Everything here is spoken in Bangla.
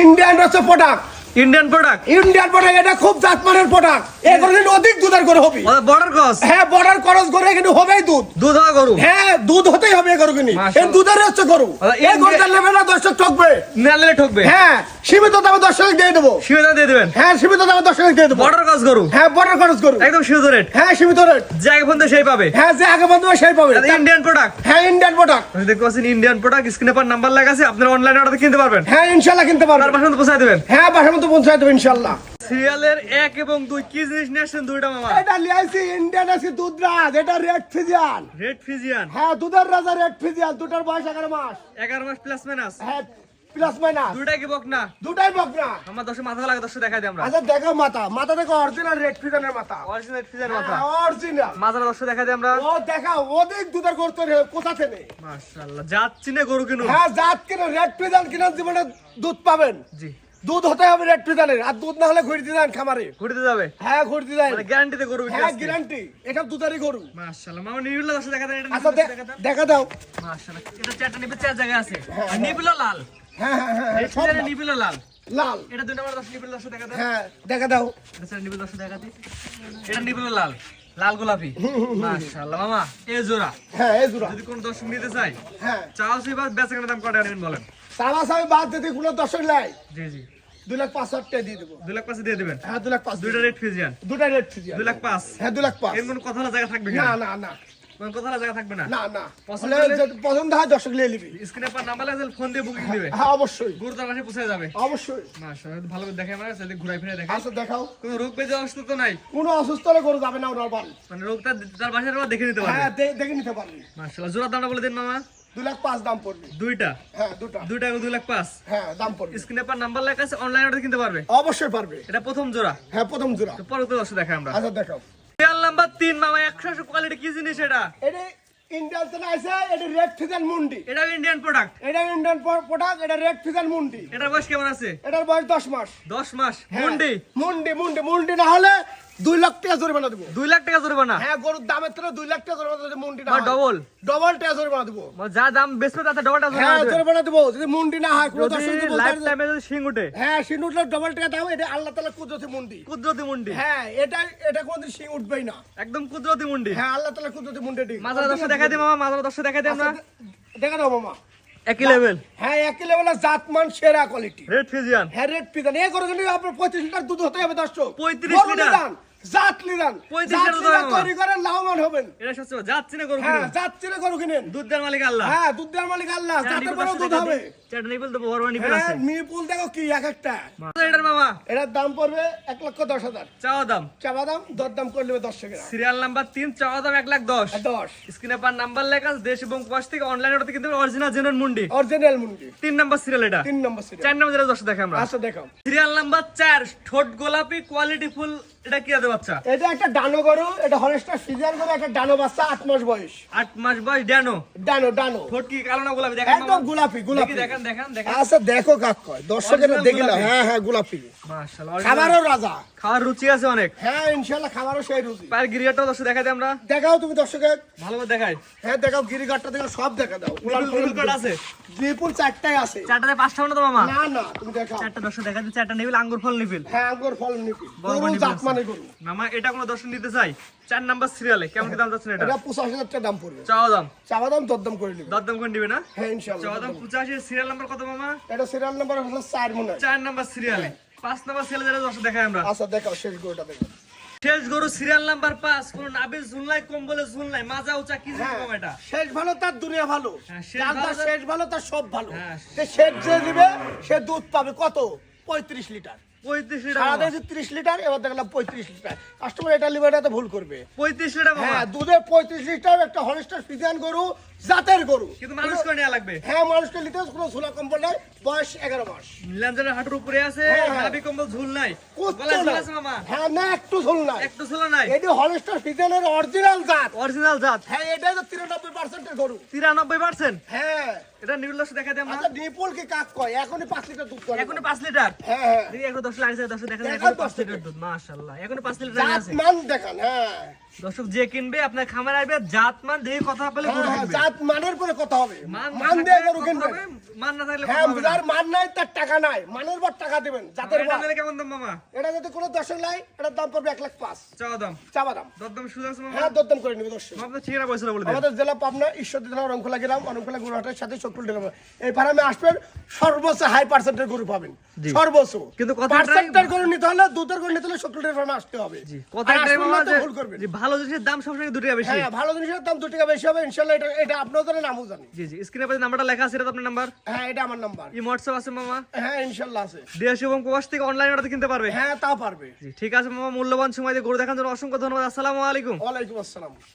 ইন্ডিয়ান রসে product, Indian product. Indian product, এটা খুব জাতমানের প্রোডাক্ট। এই গরু কিন্তু অধিক দুধের গরু হবে। Border cross. হ্যাঁ, বর্ডার ক্রস গরু কিন্তু হবেই দুধ। দুধ হয় গরু। হ্যাঁ, দুধ হতেই হবে এই গরু কিনি। মাশাআল্লাহ। এই দুধের হচ্ছে গরু। এই গরুটা নেবে না, দর্শক ঠকবে। নালে ঠকবে। হ্যাঁ, সীমিত দামে দর্শক দিয়ে দেবো। সীমিত দিয়ে দিবেন। হ্যাঁ, সীমিত দামে দর্শক দিয়ে দেবো। বর্ডার ক্রস গরু। হ্যাঁ, বর্ডার ক্রস গরু একদম সীমিত রেট। হ্যাঁ, সীমিত রেট। যে আগে পর্যন্ত সেই পাবে। হ্যাঁ, যে আগে বন্ধু সেই পাবে। Indian product. হ্যাঁ, ইন্ডিয়ান প্রোডাক্ট। দেখতে পাচ্ছেন ইন্ডিয়ান প্রোডাক্ট, স্ক্রিনে পর নাম্বার লেখা আছে, আপনারা অনলাইনে অর্ডার কিনতে পারবেন। হ্যাঁ, ইনশাআল্লাহ কিনতে পারবেন। তার পাশে পৌঁছায় দেবেন। হ্যাঁ, বাসার মতো পৌঁছায় দেবো ইনশাআল্লাহ। সিরিয়ালের 1 এবং 2 কি জিনিস নিয়ে আসছেন দুইটা মামা? এটা লিয়াইছি ইন্ডিয়ান আছে দুধরাজ, এটা রেড ফিজিয়ান। Red Friesian. হ্যাঁ, দুধের রাজা রেড ফিজিয়ান, দুটার বয়স 11 মাস। 11 মাস প্লাস মাইনাস। হ্যাঁ, প্লাস মাইনাস দুইটা কি বক না? দুটাই বকনা। আমার 10 মাথা লাগে 10 দেখাই দিই আমরা। আচ্ছা, দেখো মাথা, মাথা দেখো অরিজিনাল রেড ফিজিয়ানের মাথা। অরিজিনাল ফিজিয়ান মাথা। অরিজিনাল মাথাটা 10 দেখাই দিই আমরা। ও দেখাও, অধিক দুধের গরু তৈরি হয় কোথা থেকে? মাশাআল্লাহ, যাচ্ছি না গরু কিনুন। হ্যাঁ, জাত কিনো রেড ফিজিয়ান কিনো, জীবনে দুধ পাবেন। জি। দুধ হতে হবে রেড ফিজিয়ানের, আর দুধ না হলে ঘুরতে যান খামারে। ঘুরতে যাবে। হ্যাঁ, ঘুরতে যান, মানে গ্যারান্টিতে গরু বিক্রি হ্যাঁ আছে। গ্যারান্টি, এটা দুধেরই গরু। মাশাআল্লাহ, মামা নিবিলা 10 দেখা দেন। এটা আচ্ছা, নিবিলা দেখা দেন। দেখা দাও। মাশাআল্লাহ, এটা চারটা নিবিল চার জায়গায় আছে। আর নিবিলা লাল। হ্যাঁ হ্যাঁ হ্যাঁ, এই সব ফিজিয়ানের নিবিলা লাল। লাল। এটা দুই নম্বর 10 নিবিল 10 দেখা দেন। হ্যাঁ, দেখা দাও। এটা স্যার নিবিল 10 দেখা দিই। এটা নিবিলা লাল। লাল গোলাপি। মাশাআল্লাহ মামা, এই জোড়া হ্যাঁ, এই জোড়া। যদি কোন দর্শক নিতে চাই, হ্যাঁ, চাও সেবার বেচাকেনার দাম কত নেবেন বলেন? সাবা সাবি বাদ দিতে কোনো দর্শক লাই জি জি। 2,05,000 টাকা দিয়ে দেবো। 2 লাখ পাঁচে দিয়ে দিবেন। হ্যাঁ, 2,05,000। দুইটা রেড ফিজিয়ান। দুটা রেড ফিজিয়ান। 2 লাখ 5। হ্যাঁ, 2,05,000। এর কোন কথা হলো জায়গা থাকবে না কিনা? না না কোন কথা হলো জায়গা থাকবে না? না না, পছন্দ হলে হলে- যদি পছন্দ হয় দর্শক নিয়ে নিবি। স্ক্রিনে পর নাম্বার লাগলে ফোন দিয়ে বুকিং দিবে। হ্যাঁ, অবশ্যই গরু তার পাশে পৌঁছে যাবে। অবশ্যই। মাশাআল্লাহ, ভালো করে দেখে আমরা সাথে ঘুরাই ফিরে দেখাই। আচ্ছা, দেখাও। কোনো রোগ বেজে অসুস্থ তো নাই? কোনো অসুস্থ হলে গরু যাবে না ওনার বাড়ি। মানে রোগটা তার বাসায় আমরা দেখে নিতে পারবে। হ্যাঁ, দেখে নিতে পারবি। মাশাআল্লাহ, জোড়া দামটা বলে দিন মামা। 2,05,000 দাম পড়বে। দুইটা। হ্যাঁ, দুটা। দুইটা 2 লাখ 5। হ্যাঁ, দাম পড়বে। স্ক্রিনে পর নাম্বার লেখা আছে, অনলাইন অর্ডার কিনতে পারবে। অবশ্যই পারবে। এটা প্রথম জোড়া। হ্যাঁ, প্রথম জোড়া। তো পরে তো দর্শক দেখাই আমরা। আচ্ছা, দেখাও। সিরিয়াল নাম্বার 3 মামা, 100 কোয়ালিটি কি জিনিস এটা? এটা ইন্ডিয়ান থেকে আছে, এটা রেড ফিজিয়ান মুন্ডি। এটা ইন্ডিয়ান প্রোডাক্ট। এটা ইন্ডিয়ান প্রোডাক্ট, এটা রেড ফিজিয়ান মুন্ডি। এটার বয়স কেমন আছে? এটার বয়স 10 মাস। 10 মাস। হ্যাঁ, মুন্ডি। মুন্ডি মুন্ডি মুন্ডি না হলে 2 লাখ টাকা জরিমানা দেবো। 2 লাখ টাকা জরিমানা। হ্যাঁ, গরুর দামের থেকে 2 লাখ টাকা জরিমানা দেবো। মুন্ডি না বা হয় ডবল। ডবল টাকা জরিমানা দেবো। মানে যা দাম বেচবে তাতে ডবলটা হ্যাঁ, জরিমানা দিবেন। জরিমানা দেবো যদি মুন্ডি না হয়। কোনো যদি দর্শক যদি বলতে লাইফ পারে যে- টাইমে যদি শিং উঠে। হ্যাঁ, সিন উঠলে ডবল টাকা দাও। এটা আল্লাহ তাআলা কুদরতি মুন্ডি। কুদরতি মুন্ডি। হ্যাঁ, এটা কোনদিন সিং উঠবেই না। একদম কুদরতি মুন্ডি। হ্যাঁ, আল্লাহ তাআলা কুদরতি মুন্ডি ঠিক। মাজারা দর্শক দেখাই দিই মামা, মাজারা দর্শক দেখাই দিই আমরা। দেখা দাও মামা। একই লেভেল। হ্যাঁ, একই লেভেলের জাতমান সেরা কোয়ালিটি। Red Friesian. হ্যাঁ, রেড পিজন এ করে কিন্তু আপনার 35 লিটার দুধ হতে হবে দর্শক। 35 গরু লিটার। নিদান, জাত লিদান। 35 জাত লিটার দুধ লিদান হবে তৈরি করে লাভবান হবেন। এটা সত্যি কথা, যাচ্ছি না গরু হ্যাঁ, কিনুন। জাত চিনে গরু কিনেন। দুধ দেওয়ার মালিক আল্লাহ। হ্যাঁ, দুধ দেওয়ার মালিক আল্লাহ। জাতের বড় দুধ হবে। চারটা নিপল তো বড় নিপল হ্যাঁ, আছে। মিরপুল দেখো কি এক একটা। এটার মামা এটার দাম পড়বে 1,10,000। চাওয়া দাম। চাবা দাম দরদাম করে নেবে দর্শকেরা। সিরিয়াল নাম্বার 3, চাওয়া দাম 1,10,000। 10 স্ক্রিনে পার নাম্বার লেখা আছে, দেশ এবং প্রবাস থেকে অনলাইন অর্ডার কিন্তু অরিজিনাল জেনুইন মুন্ডি। অরিজিনাল মুন্ডি। 3 নাম্বার সিরিয়াল এটা। 3 নম্বর সিরিয়াল। 4 নাম্বার যেটা দর্শক দেখে আমরা। আচ্ছা, দেখাও। সিরিয়াল নাম্বার 4, ঠোঁট গোলাপি, কোয়ালিটি ফুল। এটা কি আছে বাচ্চা? এটা একটা ডানো গরু, এটা হলস্টার ফ্রিজিয়ান গরু, একটা ডানো বাচ্চা 8 মাস বয়স। 8 মাস বয়স, ড্যানো। ডানো ডানো ঠোঁট কি কালো না গোলাপি? দেখেন একদম মামা। গোলাপি গোলাপি। দেখেন দেখেন দেখেন। আচ্ছা, দেখো কাক কয় দর্শকেরা Original দেখলা। গোলাপি। হ্যাঁ হ্যাঁ, গোলাপি। মাশাআল্লাহ, খাবারও রাজা। খাওয়ার রুচি আছে অনেক। হ্যাঁ, ইনশাআল্লাহ খাবারও সেই রুচি। পায়ের গিরিয়াটাও দর্শক দেখাই দিই আমরা। দেখাও তুমি দর্শকের। ভালো করে দেখাই। হ্যাঁ, দেখাও গিরিগাটটা দেখো, সব দেখা দাও। নিপল কার্ড আছে। বিপুল 4টাই আছে। 4টাতে 5টা না তো মামা? না না, তুমি দেখাও। 4টা দর্শক দেখা দিই। 4টা নিবিল আঙ্গুর ফল নিবিল। হ্যাঁ, আঙ্গুর ফল নিপি। বড় গরু বড় জাত নিপল মানে আছে। গরু। মামা এটা কোনো দর্শক নিতে চাই, 4 নাম্বার সিরিয়ালে কেমন কি দাম যাচ্ছে না এটা? এটা 85,000 টাকা দাম পড়বে। চাওয়া দাম। চাওয়া দাম দরদাম করে নিবি। দরদাম কোন দিবে না? হ্যাঁ, ইনশাআল্লাহ। চাওয়া দাম 85। সিরিয়াল নাম্বার কত মামা? এটা সিরিয়াল নাম্বার হলো 4 মনে হয়। 4 নাম্বার সিরিয়ালে। 5 নাম্বার সিরিয়ালে যেটা দর্শক দেখাই আমরা। আচ্ছা, দেখাও শেষ গরুটা দেখো। শেষ গরু সিরিয়াল নাম্বার 5, কোন নাবির ঝুলনাই, কম্বলে ঝুলনাই, মাজা উঁচা, কি হ্যাঁ, রকম এটা? শেষ ভালো তার দুনিয়া ভালো। হ্যাঁ, শেষ যার ভালো তার তার- শেষ ভালো তার সব ভালো। হ্যাঁ। যে শেষ যে দিবে সে দুধ পাবে কত? 35 লিটার। 35 লিটার সারা মামা। দেশে 30 লিটার, এবার দেখলাম 35 লিটার। কাস্টমার এটা লিবে, এটা তো ভুল করবে। 35 লিটার মামা। হ্যাঁ, দুধে 35 লিটার একটা হলস্টার ফ্রিজিয়ান গরু, জাতের গরু। কিন্তু মানুষ করে নেওয়া লাগবে। হ্যাঁ, মানুষকে নিতে কোনো ঝুলা কম্বল নাই, বয়স 11 মাস। ল্যাঞ্জারের হাঁটুর উপরে আছে, হ্যাঁ, হ্যাঁ। নাভি কম্বল ঝুল নাই, কুত্তো গলায় ঝুল নাই। আছে মামা, হ্যাঁ, না একটু ঝুল নাই। একটু ঝুল নাই। এটি হলস্টার ফ্রিজিয়ানের অরিজিনাল জাত। অরিজিনাল জাত। হ্যাঁ, এটাই তো 93% এর গরু। 93%। হ্যাঁ, এটা নিপুল দর্শক দেখা দেন আচ্ছা নিপুল কি কাক কয় এখনই 5 লিটার দুধ করে এখনো 5 লিটার হ্যাঁ হ্যাঁ দেখি এখন 10 লাগছে দর্শক দেখা যায় এখন এখন 5 10 লিটার দুধ মাশাআল্লাহ এখনো 5 লিটার জাত আছে মান দেখান হ্যাঁ দর্শক যে কিনবে আপনার খামার আসবে জাতমান দেখে কথা বলে গরু হ্যাঁ, কিনবে জাত মানের পরে কথা হবে মান মান থাকলে দিয়ে গরু কথা কিনবেন হবে, মান না থাকলে হ্যাঁ কথা হবে না। যার মান নাই তার টাকা নাই মানের পর টাকা দিবেন জাতের এটা মান নিলে কেমন দাম মামা এটা যদি কোনো দর্শক লাই এটার দাম পড়বে 1,05,000 চাওয়া দাম চাবা দাম দরদাম সুযোগ আছে মামা হ্যাঁ দরদাম করে নিবে দর্শক আপনার ঠিকানা পয়সা বলে দেন আমাদের জেলা পাবনা ঈশ্বরদী থানা রংখোলা গ্রাম রংখোলা গরুহাটের সাথে চক্রুল ডেলাম এই ফার্মে আসবেন সর্বোচ্চ হাই পার্সেন্টের গরু পাবেন জি। সর্বোচ্চ কিন্তু কথাটাই- পার্সেন্টের গরু নিতে হলে দুধের গরু নিতে হলে চক্রুল ফার্মে আসতে হবে জি আর কথা এটাই আসবেন মামা না তো যে ভুল করবেন যে ভালো জিনিসের দাম সবসময় 2 টাকা বেশি হ্যাঁ ভালো জিনিসের দাম 2 টাকা বেশি হবে ইনশাআল্লাহ এটা এটা আপনারা জানেন আমিও জানি জি জি স্ক্রিনে পাশে নাম্বারটা লেখা আছে এটা তো আপনার নাম্বার হ্যাঁ এটা আমার নাম্বার এই হোয়াটসঅ্যাপ আছে মামা হ্যাঁ ইনশাআল্লাহ আছে দেশ এবং প্রবাস থেকে অনলাইন অর্ডার কিনতে পারবে হ্যাঁ তা পারবে জি ঠিক আছে মামা মূল্যবান সময় দিয়ে গরু দেখার জন্য অসংখ্য ধন্যবাদ আসসালামু আলাইকুম ওয়ালাইকুম আসসালাম